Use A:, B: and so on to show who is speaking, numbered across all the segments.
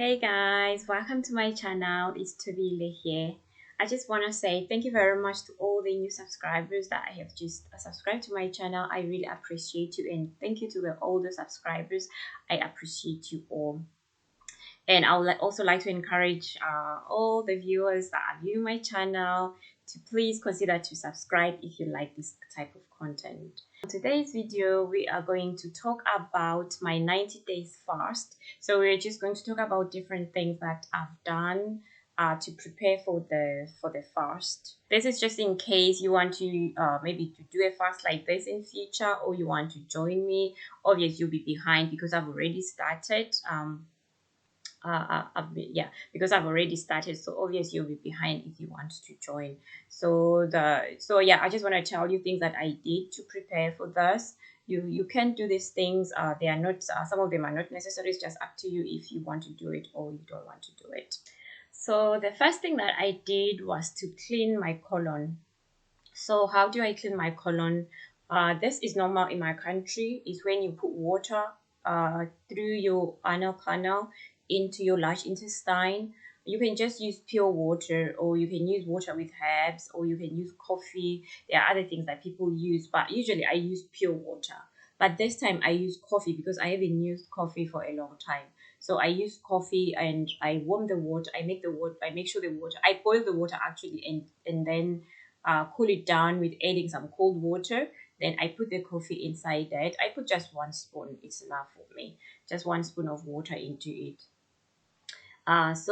A: Hey guys, welcome to my channel. It's Tobile here. I just want to say thank you very much to all the new subscribers that I have just subscribed to my channel. I really appreciate you, and thank you to the older subscribers. I appreciate you all. And I would also like to encourage all the viewers that are viewing my channel to please consider to subscribe if you like this type of content. In today's video, we are going to talk about my 90 days fast. So we're just going to talk about different things that I've done to prepare for the fast. This is just in case you want to maybe to do a fast like this in future, or you want to join me. Obviously, you'll be behind because I've already started. Because I've already started, so obviously you'll be behind if you want to join. So I just want to tell you things that I did to prepare for this. You can do these things. They are not some of them are not necessary. It's just up to you if you want to do it or you don't want to do it. So the first thing that I did was to clean my colon. So how do I clean my colon? This is normal in my country. Is when you put water through your anal canal into your large intestine. You can just use pure water, or you can use water with herbs, or you can use coffee. There are other things that people use, but usually I use pure water. But this time I use coffee because I haven't used coffee for a long time. So I use coffee and I warm the water. I make sure the water, I boil the water actually, and then cool it down with adding some cold water. Then I put the coffee inside that. I put just 1 spoon. It's enough for me. Just 1 spoon of water into it. If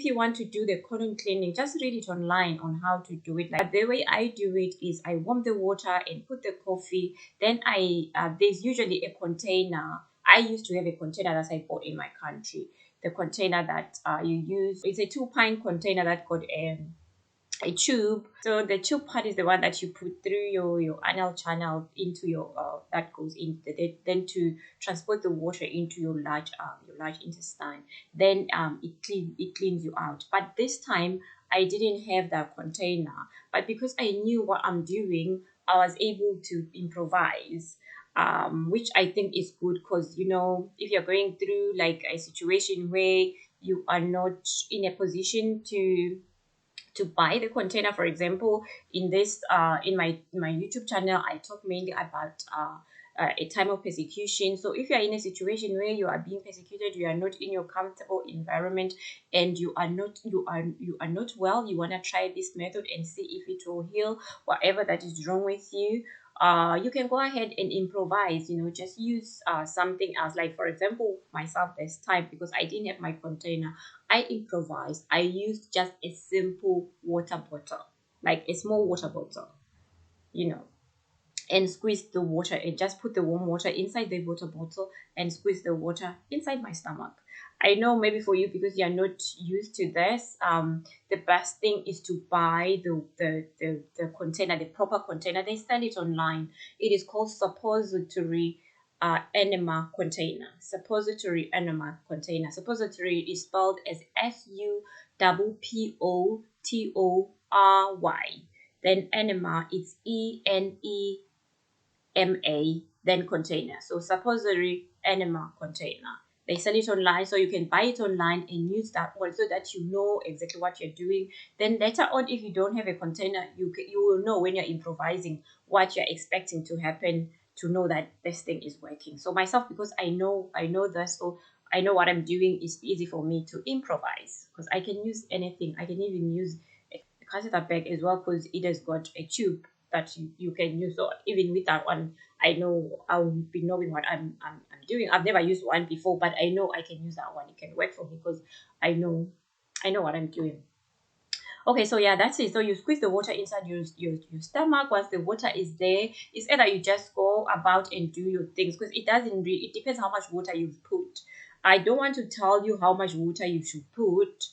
A: you want to do the colon cleaning, just read it online on how to do it. Like the way I do it is I warm the water and put the coffee. Then there's usually a container. I used to have a container that I bought in my country. The container that you use, it's a 2 pint container that got a tube. So the tube part is the one that you put through your anal channel into your that goes in then to transport the water into your large intestine. Then it cleans you out. But this time I didn't have that container. But because I knew what I'm doing, I was able to improvise. Which I think is good, because if you're going through like a situation where you are not in a position to buy the container. For example, in this in my YouTube channel, I talk mainly about a time of persecution. So if you are in a situation where you are being persecuted, you are not in your comfortable environment, and you are not well, you want to try this method and see if it will heal whatever that is wrong with you. You can go ahead and improvise. Just use something else. Like for example, myself this time, because I didn't have my container, I improvised. I used just a simple water bottle, like a small water bottle, you know, and squeeze the water and just put the warm water inside the water bottle and squeeze the water inside my stomach. I know maybe for you, because you're not used to this, the best thing is to buy the container, the proper container. They sell it online. It is called suppository enema container. Suppository enema container. Suppository is spelled as SUPPOTORY. Then enema, it's ENEMA, then container. So suppository enema container. They sell it online, so you can buy it online and use that one so that you know exactly what you're doing. Then later on, if you don't have a container, you will know when you're improvising what you're expecting to happen, to know that this thing is working. So myself, because I know this, so I know what I'm doing, is easy for me to improvise, because I can use anything. I can even use a catheter bag as well, because it has got a tube that you can use. So even with that one, I know I'll be knowing what I'm doing. I've never used one before, but I know I can use that one. It can work for me because I know what I'm doing. Okay, so yeah, that's it. So you squeeze the water inside your stomach. Once the water is there, it's either you just go about and do your things, because it depends how much water you've put. I don't want to tell you how much water you should put,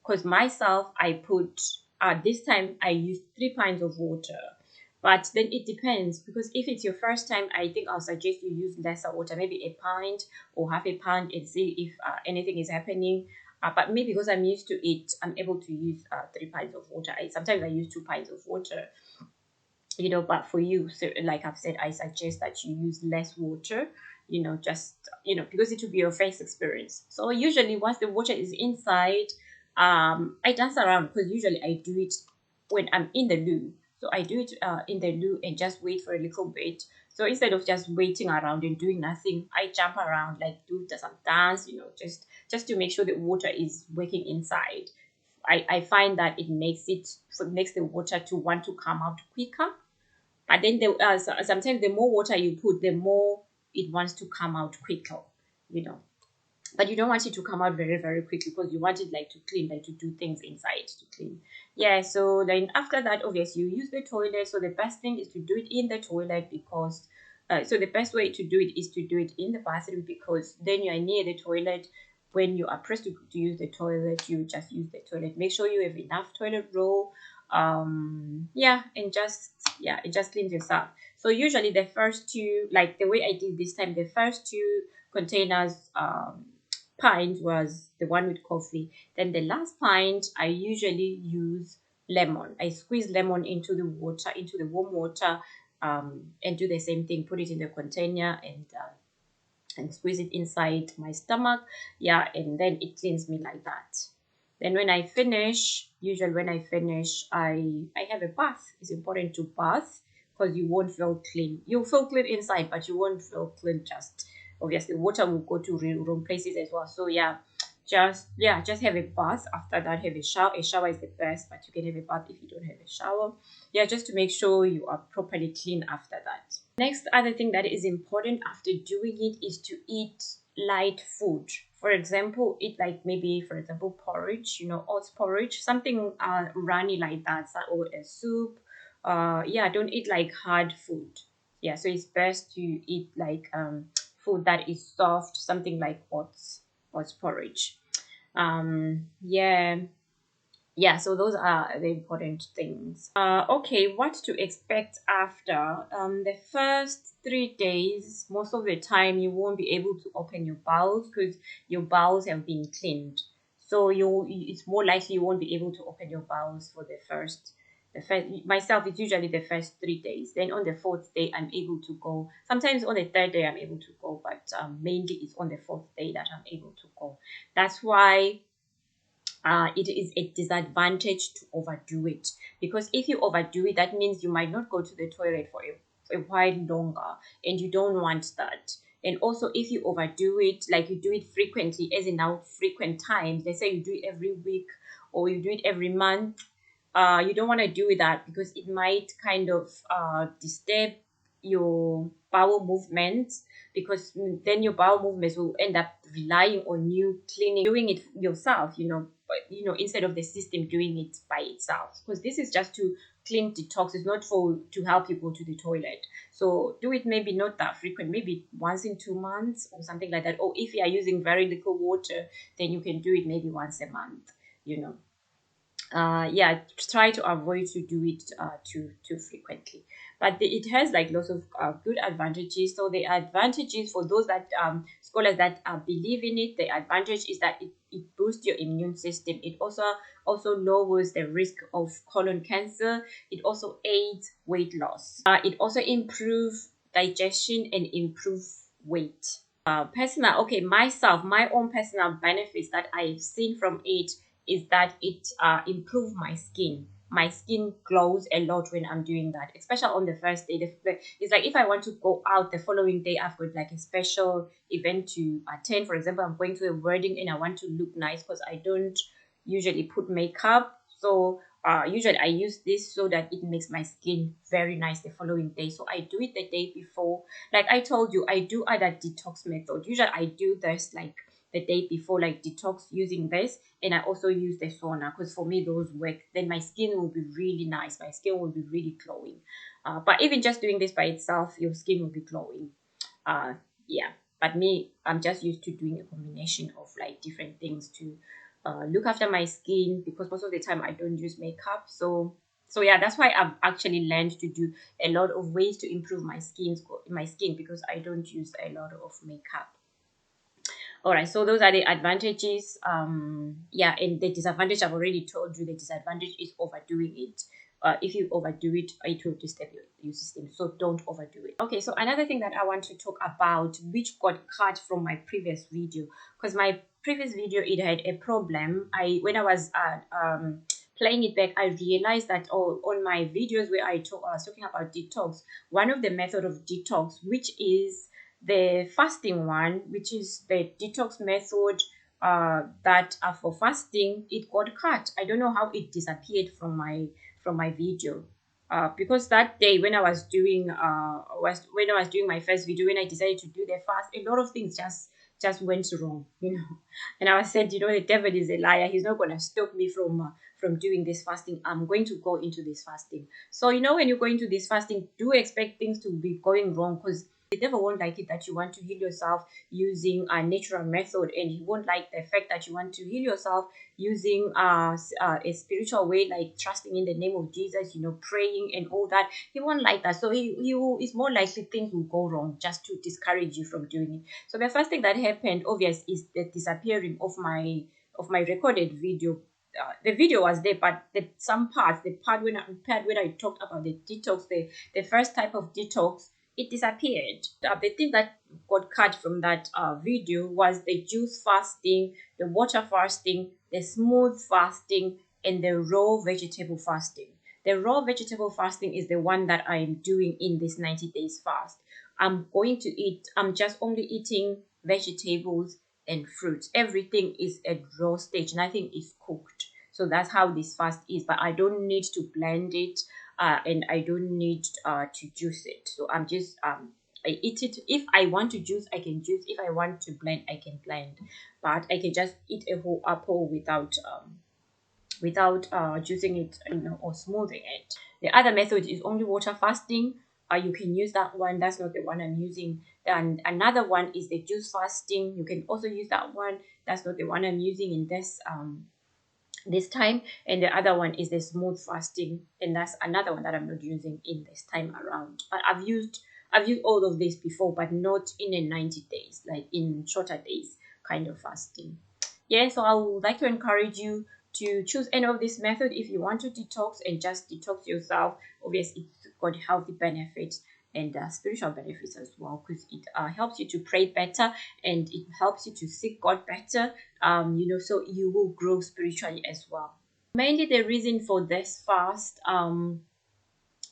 A: because myself, I put this time I used 3 pints of water. But then it depends, because if it's your first time, I think I'll suggest you use lesser water, maybe a pint or half a pint, and see if anything is happening. But me, because I'm used to it, I'm able to use 3 pints of water. Sometimes I use 2 pints of water, but for you, so like I've said, I suggest that you use less water, just because it will be your first experience. So usually once the water is inside, I dance around, because usually I do it when I'm in the loo. So I do it in the loo and just wait for a little bit. So instead of just waiting around and doing nothing, I jump around, like do some dance, just to make sure the water is working inside. I find that it makes the water to want to come out quicker. But then sometimes the more water you put, the more it wants to come out quicker, you know. But you don't want it to come out very, very quickly, because you want it like to clean, like to do things inside to clean. Yeah, so then after that, obviously you use the toilet. So the best thing is to do it in the toilet, because so the best way to do it is to do it in the bathroom, because then you are near the toilet. When you are pressed to use the toilet, you just use the toilet. Make sure you have enough toilet roll. Yeah, and it just cleans yourself. So usually the first two, like the way I did this time, the first two containers, pint was the one with coffee. Then the last pint, I usually use lemon. I squeeze lemon into the water, into the warm water, and do the same thing. Put it in the container and squeeze it inside my stomach. Yeah, and then it cleans me like that. Then when I finish, usually when I finish, I have a bath. It's important to bath, because you won't feel clean. You'll feel clean inside, but you won't feel clean. Just obviously water will go to wrong places as well. So yeah, just have a bath. After that, have a shower. A shower is the best, but you can have a bath if you don't have a shower. Yeah, just to make sure you are properly clean after that. Next other thing that is important after doing it is to eat light food. For example, eat like maybe, for example, porridge, oats porridge, something runny like that, or a soup. Yeah, don't eat like hard food. Yeah, so it's best to eat like food that is soft, something like oats porridge. Yeah, so those are the important things. Okay, what to expect after the first 3 days. Most of the time you won't be able to open your bowels, because your bowels have been cleaned. So it's more likely you won't be able to open your bowels for the first myself. It's usually the first 3 days. Then on the fourth day I'm able to go. Sometimes on the third day I'm able to go, but mainly it's on the fourth day that I'm able to go. That's why it is a disadvantage to overdo it, because if you overdo it, that means you might not go to the toilet for a while longer, and you don't want that. And also, if you overdo it, like you do it frequently, as in now frequent times, let's say you do it every week or you do it every month, you don't want to do that, because it might kind of disturb your bowel movements, because then your bowel movements will end up relying on you cleaning, doing it yourself, but instead of the system doing it by itself, because this is just to clean, detox. It's not to help you go to the toilet. So do it maybe not that frequent, maybe once in 2 months or something like that. Or if you are using very little water, then you can do it maybe once a month. Yeah, try to avoid to do it too frequently. But it has like lots of good advantages. So the advantages for those that scholars that believe in it, the advantage is that it boosts your immune system. It also lowers the risk of colon cancer. It also aids weight loss. It also improves digestion and improve weight. My own personal benefits that I've seen from it is that it improves my skin. My skin glows a lot when I'm doing that, especially on the first day. It's like if I want to go out the following day, I've got like a special event to attend. For example, I'm going to a wedding and I want to look nice, because I don't usually put makeup. So usually I use this so that it makes my skin very nice the following day. So I do it the day before. Like I told you, I do other detox method. Usually I do this like the day before, like detox using this, and I also use the sauna, because for me those work. Then my skin will be really nice. My skin will be really glowing. But even just doing this by itself, your skin will be glowing. Yeah, but me, I'm just used to doing a combination of like different things to look after my skin, because most of the time I don't use makeup. So yeah, that's why I've actually learned to do a lot of ways to improve my skin, because I don't use a lot of makeup. All right, so those are the advantages. Yeah, and the disadvantage, I've already told you. The disadvantage is overdoing it. if you overdo it, it will disturb your system. So don't overdo it. Okay, so another thing that I want to talk about, which got cut from my previous video, because my previous video, it had a problem. When I was playing it back, I realized that on my videos where I was talking about detox, one of the method of detox, which is the fasting one, which is the detox method that for fasting, it got cut. I don't know how it disappeared from my video. Because that day when I was doing my first video, when I decided to do the fast, a lot of things just went wrong, and I said, the devil is a liar. He's not going to stop me from doing this fasting. I'm going to go into this fasting. So when you go into this fasting, do expect things to be going wrong, because the devil won't like it that you want to heal yourself using a natural method, and he won't like the fact that you want to heal yourself using a spiritual way, like trusting in the name of Jesus, praying and all that. He won't like that. So it's more likely things will go wrong just to discourage you from doing it. So the first thing that happened, obvious, is the disappearing of my recorded video. The video was there, but the part when I talked about the detox, the first type of detox, it disappeared. The thing that got cut from that video was the juice fasting, the water fasting, the smooth fasting, and the raw vegetable fasting. The raw vegetable fasting is the one that I'm doing in this 90 days fast. I'm just only eating vegetables and fruits. Everything is at raw stage. Nothing is cooked. So that's how this fast is. But I don't need to blend it, and I don't need to juice it. So I'm just I eat it. If I want to juice, I can juice. If I want to blend, I can blend. But I can just eat a whole apple without juicing it, or smoothing it. The other method is only water fasting. You can use that one. That's not the one I'm using. And another one is the juice fasting. You can also use that one. That's not the one I'm using in this time. And the other one is the smooth fasting, and that's another one that I'm not using in this time around. But I've used all of this before, but not in a 90 days, like in shorter days kind of fasting. Yeah, so I would like to encourage you to choose any of this method if you want to detox and just detox yourself. Obviously, it's got healthy benefits and spiritual benefits as well, because it helps you to pray better, and it helps you to seek God better, so you will grow spiritually as well. Mainly the reason for this fast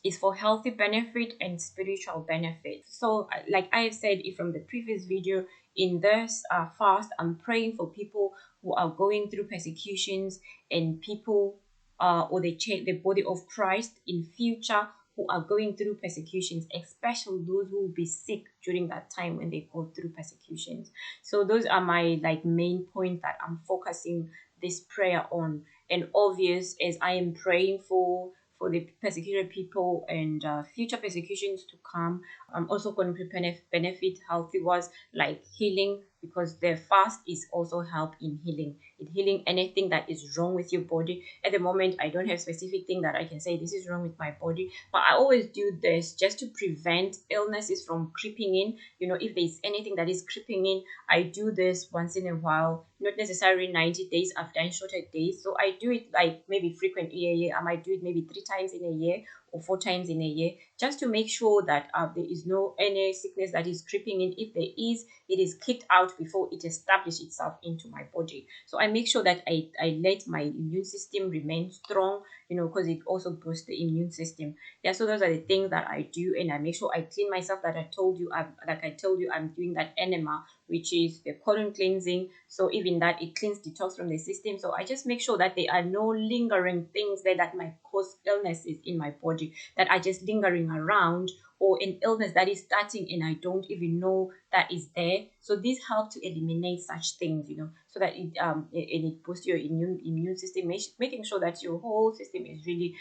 A: is for healthy benefit and spiritual benefit. So like I have said from the previous video, in this fast, I'm praying for people who are going through persecutions, and people or the body of Christ in future who are going through persecutions, especially those who will be sick during that time when they go through persecutions. So those are my main point that I'm focusing this prayer on. And obvious, as I am praying for the persecuted people and future persecutions to come, I'm also going to benefit healthy words like healing, because the fast is also help in healing. Healing anything that is wrong with your body. At the moment, I don't have specific thing that I can say this is wrong with my body, but I always do this just to prevent illnesses from creeping in. If there's anything that is creeping in, I do this once in a while, not necessarily 90 days. I've done shorter days, so I do it like maybe frequently a year. I might do it maybe 3 times in a year or 4 times in a year, just to make sure that there is no any sickness that is creeping in. If there is, it is kicked out before it establishes itself into my body. So I make sure that I let my immune system remain strong, because it also boosts the immune system. Yeah, so those are the things that I do, and I make sure I clean myself. That I told you, I'm doing that enema, which is the colon cleansing. So even that, it cleans, detox from the system. So I just make sure that there are no lingering things there that might cause illnesses in my body, that are just lingering around, or an illness that is starting and I don't even know that is there. So this helps to eliminate such things, so that it boosts your immune system, making sure that your whole system is really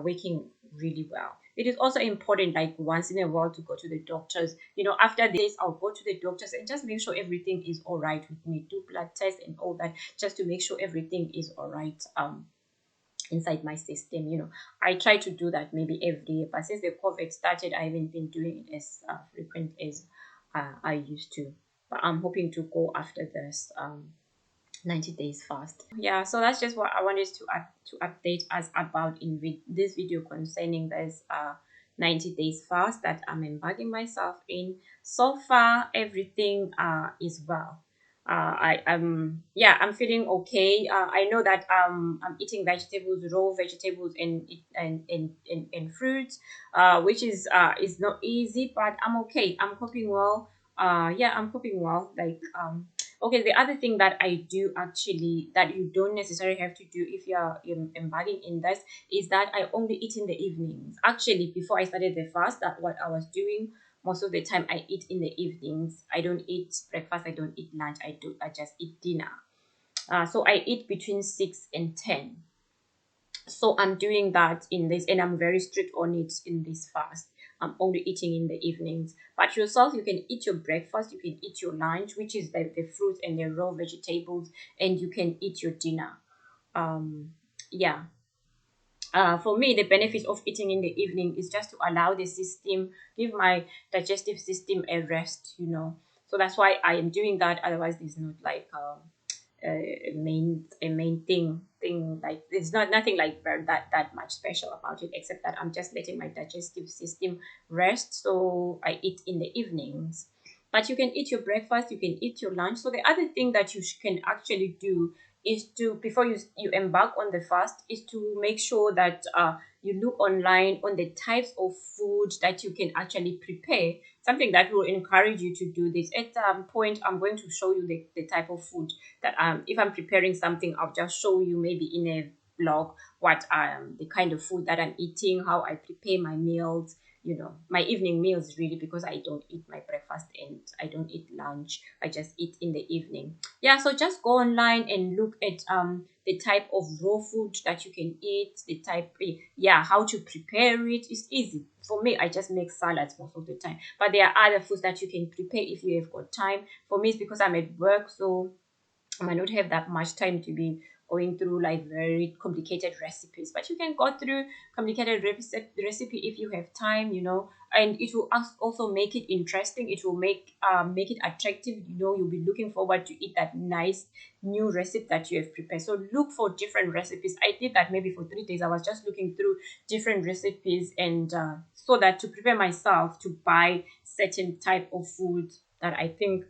A: working really well. It is also important, like once in a while, to go to the doctors. After this, I'll go to the doctors and just make sure everything is all right with me. Do blood tests and all that, just to make sure everything is all right inside my system. I try to do that maybe every year, but since the COVID started, I haven't been doing it as frequent as I used to. But I'm hoping to go after this 90 days fast. Yeah, so that's just what I wanted to update us about in this video concerning this 90 days fast that I'm embarking myself in. So far everything is well. I'm feeling okay. I know that I'm eating vegetables, raw vegetables, and fruits, which is not easy, but I'm okay. I'm coping well. Yeah, I'm coping well. Okay, the other thing that I do actually that you don't necessarily have to do if you're embarking in this is that I only eat in the evenings. Actually, before I started the fast, that what I was doing most of the time, I eat in the evenings. I don't eat breakfast. I don't eat lunch. I just eat dinner. So I eat between 6 and 10. So I'm doing that in this, and I'm very strict on it in this fast. I'm only eating in the evenings. But yourself, you can eat your breakfast, you can eat your lunch, which is the fruit and the raw vegetables, and you can eat your dinner. Um, yeah. For me, the benefit of eating in the evening is just to allow the system, give my digestive system a rest, you know. So that's why I am doing that. Otherwise, there's not like a main thing like there's not nothing like that much special about it, except that I'm just letting my digestive system rest. So I eat in the evenings, but you can eat your breakfast, you can eat your lunch. So the other thing that you can actually do is to, before you embark on the fast, is to make sure that you look online on the types of food that you can actually prepare, something that will encourage you to do this. At some point I'm going to show you the type of food that if I'm preparing something, I'll just show you maybe in a vlog what the kind of food that I'm eating, how I prepare my meals, you know, my evening meals really, because I don't eat my breakfast and I don't eat lunch. I just eat in the evening. Yeah, so just go online and look at the type of raw food that you can eat, the type, yeah, how to prepare it. It's easy. For me, I just make salads most of the time. But there are other foods that you can prepare if you have got time. For me, it's because I'm at work, so I might not have that much time to be going through like very complicated recipes, but you can go through complicated recipe if you have time, you know, and it will also make it interesting. It will make it attractive, you know. You'll be looking forward to eat that nice new recipe that you have prepared. So look for different recipes. I did that maybe for 3 days. I was just looking through different recipes, and so that to prepare myself to buy certain type of food that I think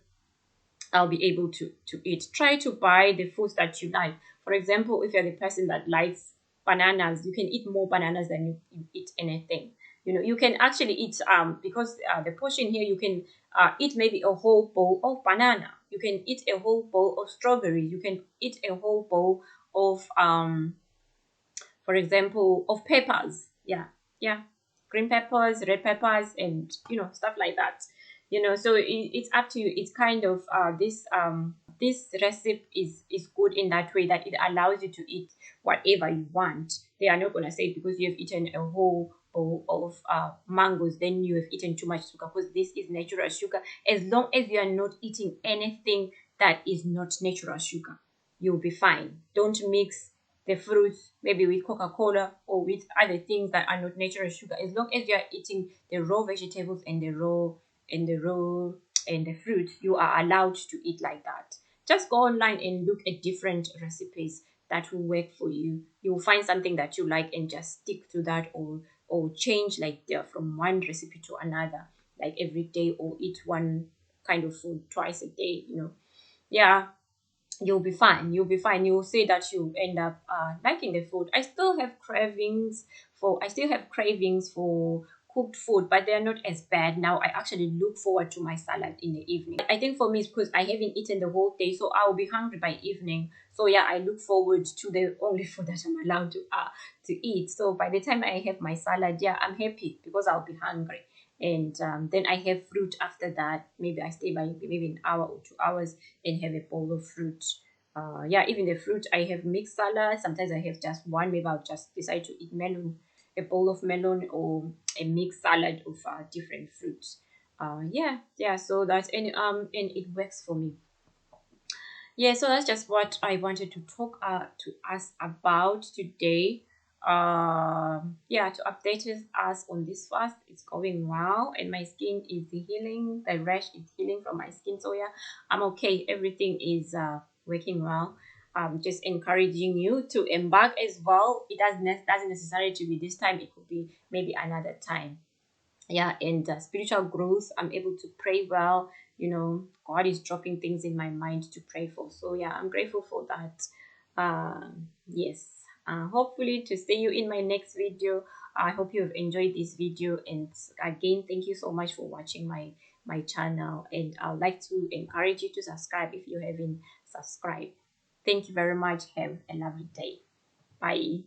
A: I'll be able to eat. Try to buy the foods that you like. For example, if you're the person that likes bananas, you can eat more bananas than you eat anything. You know, you can actually eat because the portion here, you can eat maybe a whole bowl of banana. You can eat a whole bowl of strawberries. You can eat a whole bowl of for example, of peppers. Yeah, yeah, green peppers, red peppers, and you know, stuff like that. You know, so it's up to you. It's kind of this recipe is good in that way that it allows you to eat whatever you want. They are not gonna say because you have eaten a whole bowl of mangoes, then you have eaten too much sugar, because this is natural sugar. As long as you are not eating anything that is not natural sugar, you'll be fine. Don't mix the fruits maybe with Coca-Cola or with other things that are not natural sugar. As long as you are eating the raw vegetables and the fruits, you are allowed to eat like that. Just go online and look at different recipes that will work for you. You will find something that you like and just stick to that, or change like from one recipe to another, like every day, or eat one kind of food twice a day, you know. Yeah, you'll be fine. You'll be fine. You'll say that you end up liking the food. I still have cravings for cooked food, but they're not as bad now. I actually look forward to my salad in the evening. I think for me it's because I haven't eaten the whole day, so I'll be hungry by evening. So yeah, I look forward to the only food that I'm allowed to eat. So by the time I have my salad, yeah, I'm happy because I'll be hungry. And then I have fruit after that. Maybe I stay by maybe an hour or 2 hours and have a bowl of fruit. Yeah, even the fruit, I have mixed salad. Sometimes I have just one. Maybe I'll just decide to eat melon, a bowl of melon, or a mixed salad of different fruits. Yeah, yeah. So that's and it works for me. Yeah, so that's just what I wanted to talk to us about today. Yeah, to update us on this fast. It's going well, and my skin is healing. The rash is healing from my skin, so yeah, I'm okay. Everything is working well. Just encouraging you to embark as well. It doesn't necessarily to be this time. It could be maybe another time. Yeah, and spiritual growth. I'm able to pray well. God is dropping things in my mind to pray for. So yeah, I'm grateful for that. Yes. Hopefully to see you in my next video. I hope you have enjoyed this video, and again, thank you so much for watching my channel, and I'd like to encourage you to subscribe if you haven't subscribed. Thank you very much. Have a lovely day. Bye.